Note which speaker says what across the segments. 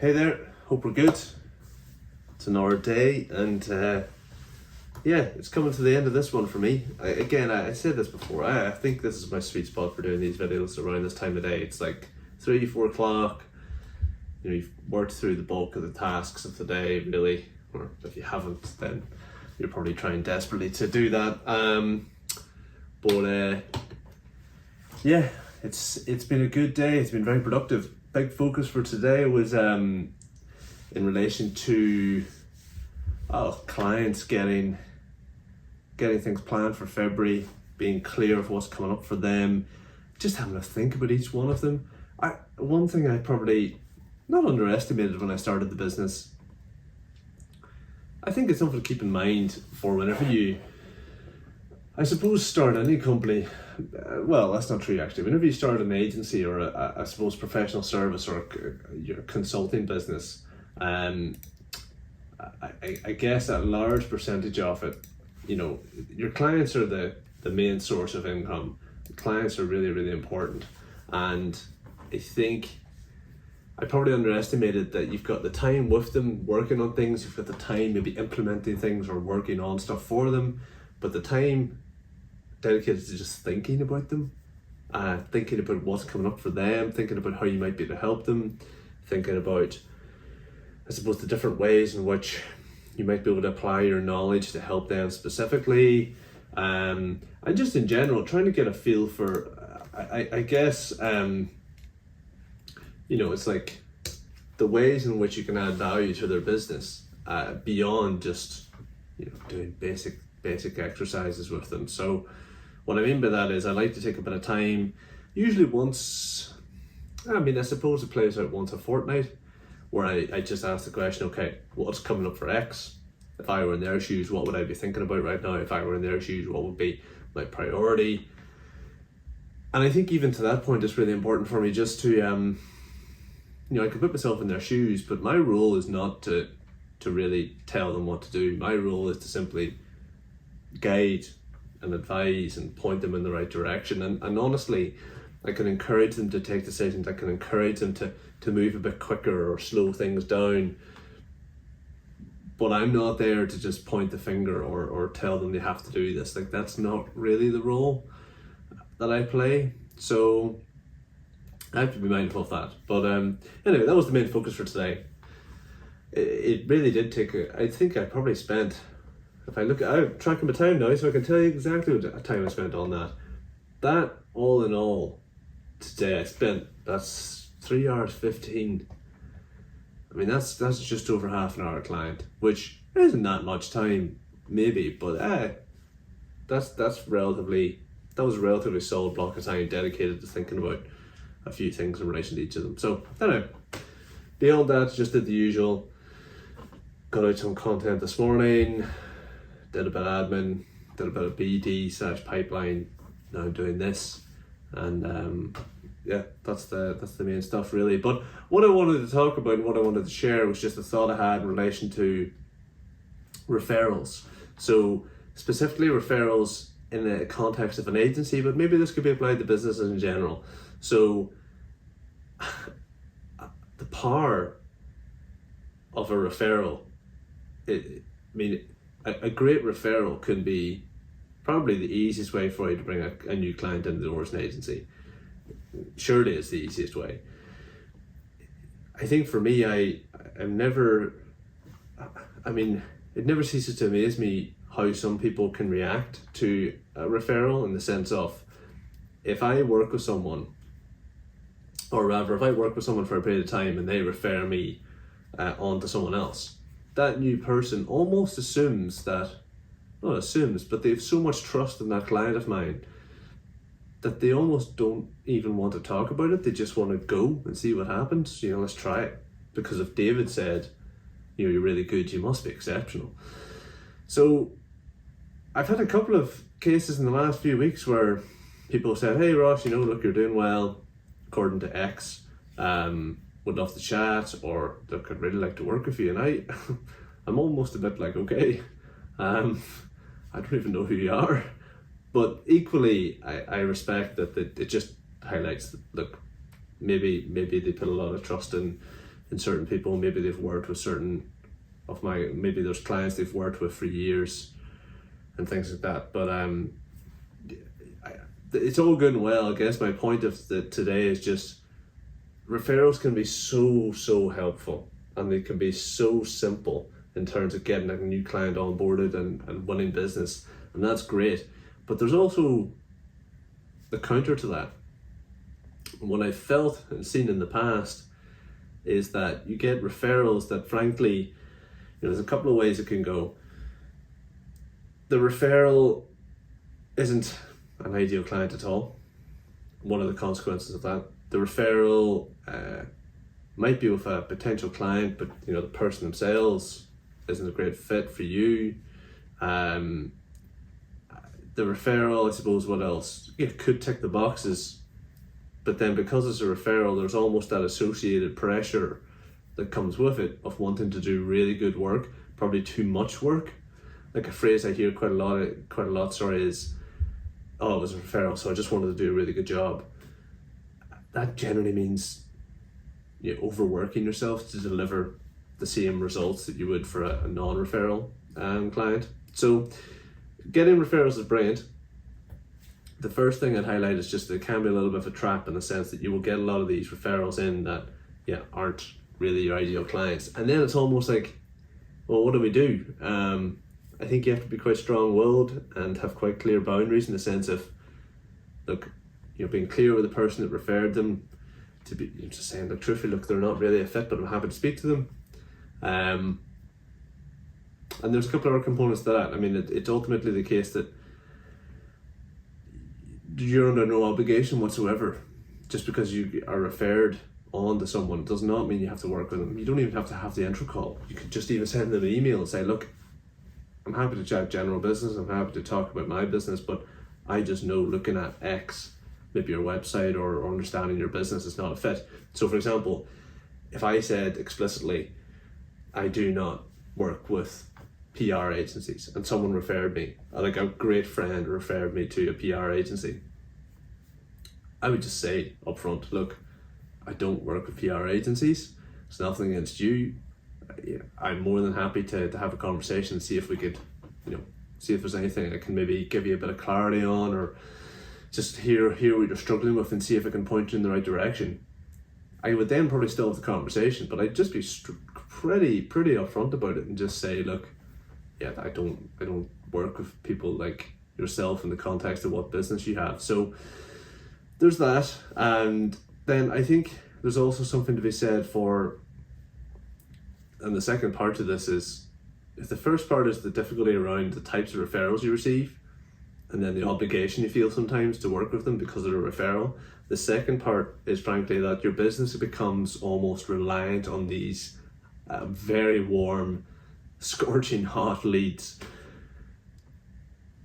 Speaker 1: Hey there, hope we're good. It's another day, and it's coming to the end of this one for me. I said this before, I think this is my sweet spot for doing these videos around this time of day. It's like 4 o'clock, you've worked through the bulk of the tasks of the day, really, or if you haven't, then you're probably trying desperately to do that. It's been a good day, it's been very productive. Big focus for today was in relation to clients getting things planned for February, being clear of what's coming up for them, just having a think about each one of them. One thing I probably not underestimated when I started the business, I think it's something to keep in mind for whenever you, I suppose, start any company. Well, that's not true actually. Whenever you start an agency or I suppose professional service or your consulting business, I guess a large percentage of it, your clients are the main source of income. Clients are really, really important. And I think I probably underestimated that you've got the time with them working on things, you've got the time maybe implementing things or working on stuff for them, but the time dedicated to just thinking about them, thinking about what's coming up for them, thinking about how you might be able to help them, thinking about, I suppose, the different ways in which you might be able to apply your knowledge to help them specifically, and just in general trying to get a feel for, I guess, it's like the ways in which you can add value to their business beyond just doing basic exercises with them. So what I mean by that is I like to take a bit of time, usually once, I suppose it plays out once a fortnight, where I just ask the question, okay, what's coming up for X? If I were in their shoes, what would I be thinking about right now? If I were in their shoes, what would be my priority? And I think even to that point, it's really important for me just to, I could put myself in their shoes, but my role is not to really tell them what to do. My role is to simply guide and advise and point them in the right direction. And honestly, I can encourage them to take decisions. I can encourage them to move a bit quicker or slow things down. But I'm not there to just point the finger or tell them they have to do this. Like, that's not really the role that I play. So I have to be mindful of that. But anyway, that was the main focus for today. It really did take I think I probably spent, if I look at, I'm tracking my time now, so I can tell you exactly what time I spent on that. That, all in all, today I spent, that's 3 hours 15. I mean, that's just over half an hour a client, which isn't that much time, maybe, but that was a relatively solid block of time dedicated to thinking about a few things in relation to each of them. So anyway, beyond that, just did the usual. Got out some content this morning, did a bit of admin, did a bit of BD/pipeline. Now I'm doing this, and that's the main stuff really. But what I wanted to talk about and what I wanted to share was just a thought I had in relation to referrals. So specifically referrals in the context of an agency, but maybe this could be applied to businesses in general. So the power of a referral, a great referral can be probably the easiest way for you to bring a new client into the door as an agency. Surely it's the easiest way. I think for me, it never ceases to amaze me how some people can react to a referral, in the sense of, if I work with someone, or rather if I work with someone for a period of time and they refer me on to someone else, that new person almost assumes that, not assumes, but they have so much trust in that client of mine that they almost don't even want to talk about it. They just want to go and see what happens. Let's try it. Because if David said, you're really good, you must be exceptional. So I've had a couple of cases in the last few weeks where people have said, hey Ross, look, you're doing well according to X, would love to chat, or look, I'd really like to work with you. And I'm almost a bit like, okay, I don't even know who you are. But equally, I respect that it just highlights that, look, maybe they put a lot of trust in in certain people. Maybe they've worked with maybe there's clients they've worked with for years and things like that. But it's all good and well. I guess my point of today is just referrals can be so helpful, and they can be so simple in terms of getting a new client onboarded and winning business, and that's great. But there's also the counter to that. What I've felt and seen in the past is that you get referrals that, frankly, there's a couple of ways it can go. The referral isn't an ideal client at all. One of the consequences of that, the referral might be with a potential client, but the person themselves isn't a great fit for you. The referral, I suppose, what else? It could tick the boxes, but then because it's a referral, there's almost that associated pressure that comes with it of wanting to do really good work, probably too much work. Like a phrase I hear quite a lot is, oh, it was a referral, so I just wanted to do a really good job. That generally means you're overworking yourself to deliver the same results that you would for a non-referral client. So getting referrals is brilliant. The first thing I'd highlight is just that it can be a little bit of a trap, in the sense that you will get a lot of these referrals in that aren't really your ideal clients. And then it's almost like, well, what do we do? I think you have to be quite strong-willed and have quite clear boundaries, in the sense of, look, being clear with the person that referred them, to be just saying, look, truthfully, look, they're not really a fit, but I'm happy to speak to them. And there's a couple of other components to that. I mean, it's ultimately the case that you're under no obligation whatsoever. Just because you are referred on to someone does not mean you have to work with them. You don't even have to have the intro call. You could just even send them an email and say, look, I'm happy to chat general business, I'm happy to talk about my business, but I just know looking at X, maybe your website or understanding your business, is not a fit. So for example, if I said explicitly, I do not work with PR agencies, and someone referred me, like a great friend referred me to a PR agency, I would just say up front, look, I don't work with PR agencies. It's nothing against you. I'm more than happy to have a conversation and see if we could, see if there's anything I can maybe give you a bit of clarity on, or just hear what you're struggling with and see if I can point you in the right direction. I would then probably still have the conversation, but I'd just be pretty upfront about it and just say, look, I don't work with people like yourself in the context of what business you have. So there's that. And then I think there's also something to be said for, and the second part to this is, if the first part is the difficulty around the types of referrals you receive, and then the obligation you feel sometimes to work with them because of a referral, the second part is frankly that your business becomes almost reliant on these very warm, scorching hot leads.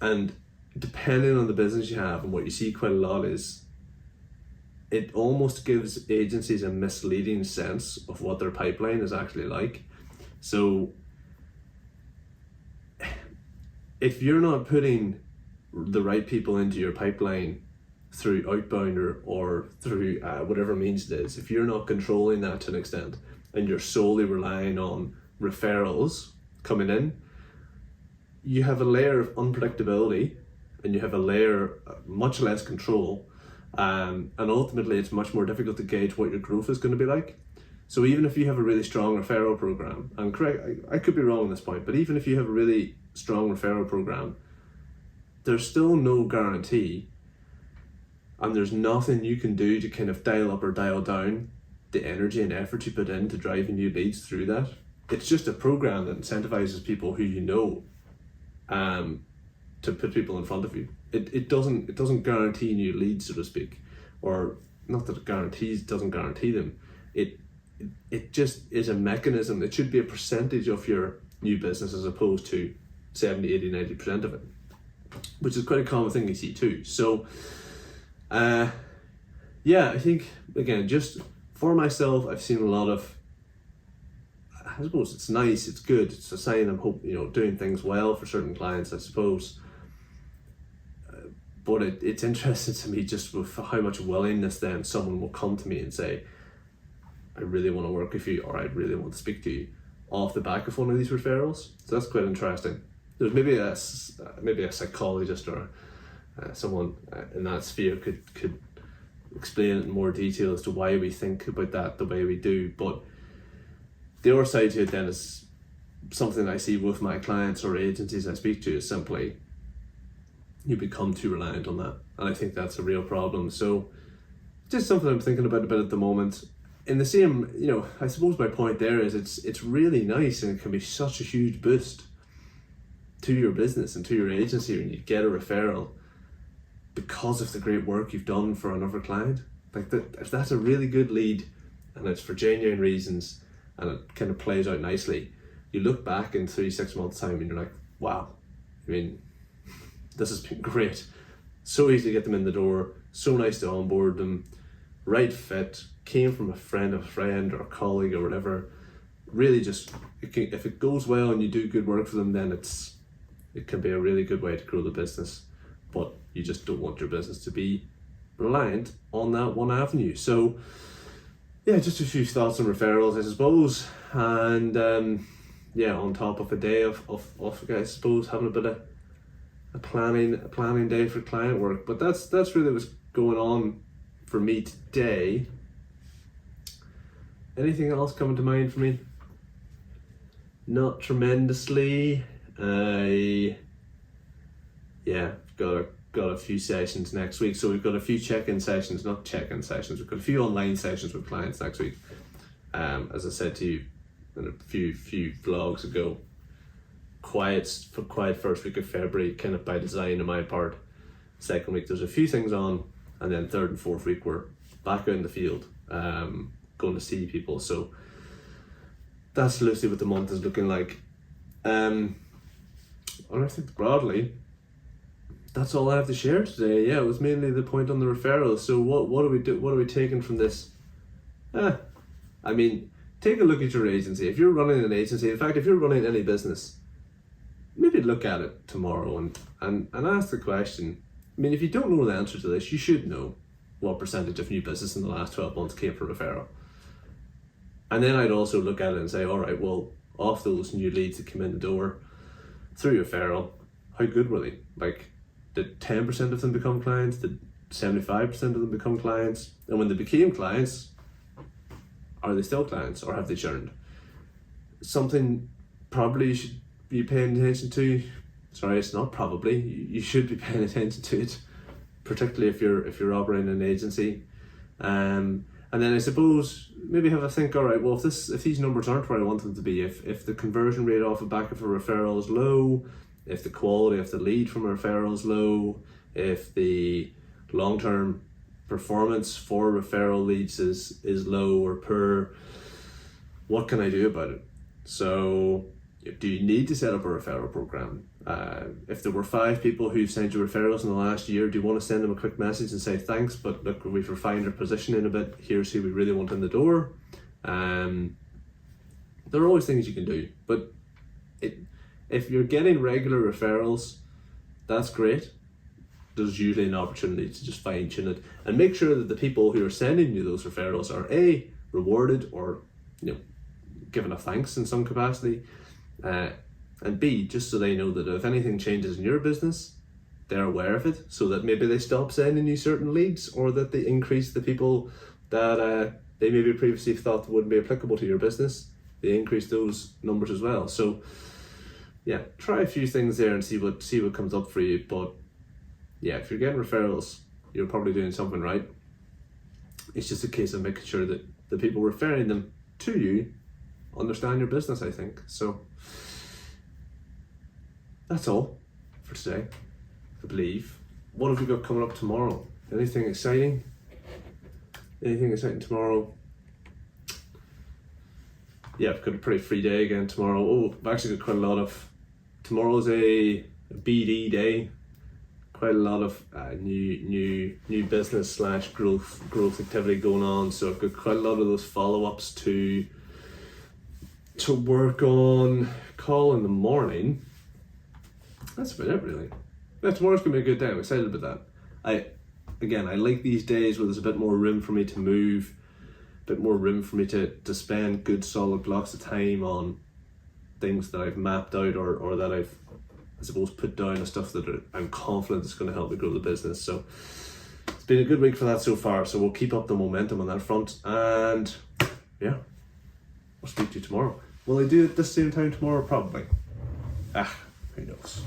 Speaker 1: And depending on the business you have, and what you see quite a lot is, it almost gives agencies a misleading sense of what their pipeline is actually like. So if you're not putting the right people into your pipeline through outbound or through whatever means it is, if you're not controlling that to an extent, and you're solely relying on referrals coming in, you have a layer of unpredictability, and you have a layer of much less control. And ultimately it's much more difficult to gauge what your growth is going to be like. So even if you have a really strong referral program, and correct, I could be wrong on this point, but even if you have a really strong referral program, there's still no guarantee, and there's nothing you can do to kind of dial up or dial down the energy and effort you put into driving new leads through that. It's just a program that incentivizes people who to put people in front of you. It doesn't guarantee new leads, so to speak, or not that it doesn't guarantee them. It just is a mechanism. It should be a percentage of your new business as opposed to 70, 80, 90% of it, which is quite a common thing you see too. So I think, again, just for myself, I've seen a lot of, I suppose it's nice, it's good, it's a sign I'm doing things well for certain clients, I suppose. But it's interesting to me just with how much willingness then someone will come to me and say, I really want to work with you, or I really want to speak to you off the back of one of these referrals. So that's quite interesting. There's maybe a psychologist or someone in that sphere could explain it in more detail as to why we think about that the way we do. But the other side to it then is something I see with my clients or agencies I speak to is simply you become too reliant on that, and I think that's a real problem. So just something I'm thinking about a bit at the moment. In the same, I suppose my point there is it's really nice, and it can be such a huge boost to your business and to your agency when you get a referral because of the great work you've done for another client. Like that, if that's a really good lead and it's for genuine reasons and it kind of plays out nicely, you look back in 3-6 months time and you're like, wow, I mean, this has been great. So easy to get them in the door, so nice to onboard them, right fit, came from a friend or a colleague or whatever. Really just, if it goes well and you do good work for them, then it can be a really good way to grow the business. But you just don't want your business to be reliant on that one avenue. So yeah, just a few thoughts on referrals, I suppose. And on top of a day of I suppose having a bit of a planning day for client work. But that's really what's going on for me today. Anything else coming to mind for me? Not tremendously. Got a few sessions next week. So we've got a few check-in sessions, not check-in sessions. We've got a few online sessions with clients next week. As I said to you in a few vlogs ago, quiet first week of February, kind of by design on my part. Second week there's a few things on, and then third and fourth week we're back out in the field, going to see people. So that's loosely what the month is looking like. And I think broadly that's all I have to share today. Yeah, it was mainly the point on the referrals. So what are we taking from this? I mean, take a look at your agency. If you're running an agency, in fact, if you're running any business, maybe look at it tomorrow and ask the question. I mean, if you don't know the answer to this, you should know what percentage of new business in the last 12 months came from referral. And then I'd also look at it and say, all right, well, off those new leads that came in the door through referral, how good were they? Like, did 10% of them become clients? Did 75% of them become clients? And when they became clients, are they still clients or have they churned? Something probably you should be paying attention to. Sorry, it's not probably. You should be paying attention to it, particularly if you're operating an agency. And then I suppose maybe have a think. All right, well, if these numbers aren't where I want them to be, if the conversion rate off the back of a referral is low, if the quality of the lead from a referral is low, if the long-term performance for referral leads is low or poor, what can I do about it? So do you need to set up a referral program? If there were 5 people who've sent you referrals in the last year, do you want to send them a quick message and say thanks, but look, we've refined our positioning a bit, here's who we really want in the door? There are always things you can do, but if you're getting regular referrals, that's great. There's usually an opportunity to just fine tune it and make sure that the people who are sending you those referrals are A, rewarded or given a thanks in some capacity, and B, just so they know that if anything changes in your business, they're aware of it, so that maybe they stop sending you certain leads, or that they increase the people that they maybe previously thought wouldn't be applicable to your business. They increase those numbers as well. So yeah, try a few things there and see what comes up for you. But yeah, if you're getting referrals, you're probably doing something right. It's just a case of making sure that the people referring them to you understand your business, I think. So that's all for today, I believe. What have we got coming up tomorrow? Anything exciting? Anything exciting tomorrow? Yeah, I've got a pretty free day again tomorrow. Oh, I've actually got quite a lot of... Tomorrow's a BD day. Quite a lot of new business / growth activity going on. So I've got quite a lot of those follow-ups to work on. Call in the morning. That's about it, really. Yeah, tomorrow's gonna be a good day. I'm excited about that. I like these days where there's a bit more room for me to move bit more room for me to spend good solid blocks of time on things that I've mapped out or that I've, I suppose, put down as stuff that I'm confident is going to help me grow the business. So it's been a good week for that so far. So we'll keep up the momentum on that front, and yeah, I'll speak to you tomorrow. Will I do it this same time tomorrow? Probably. Who knows?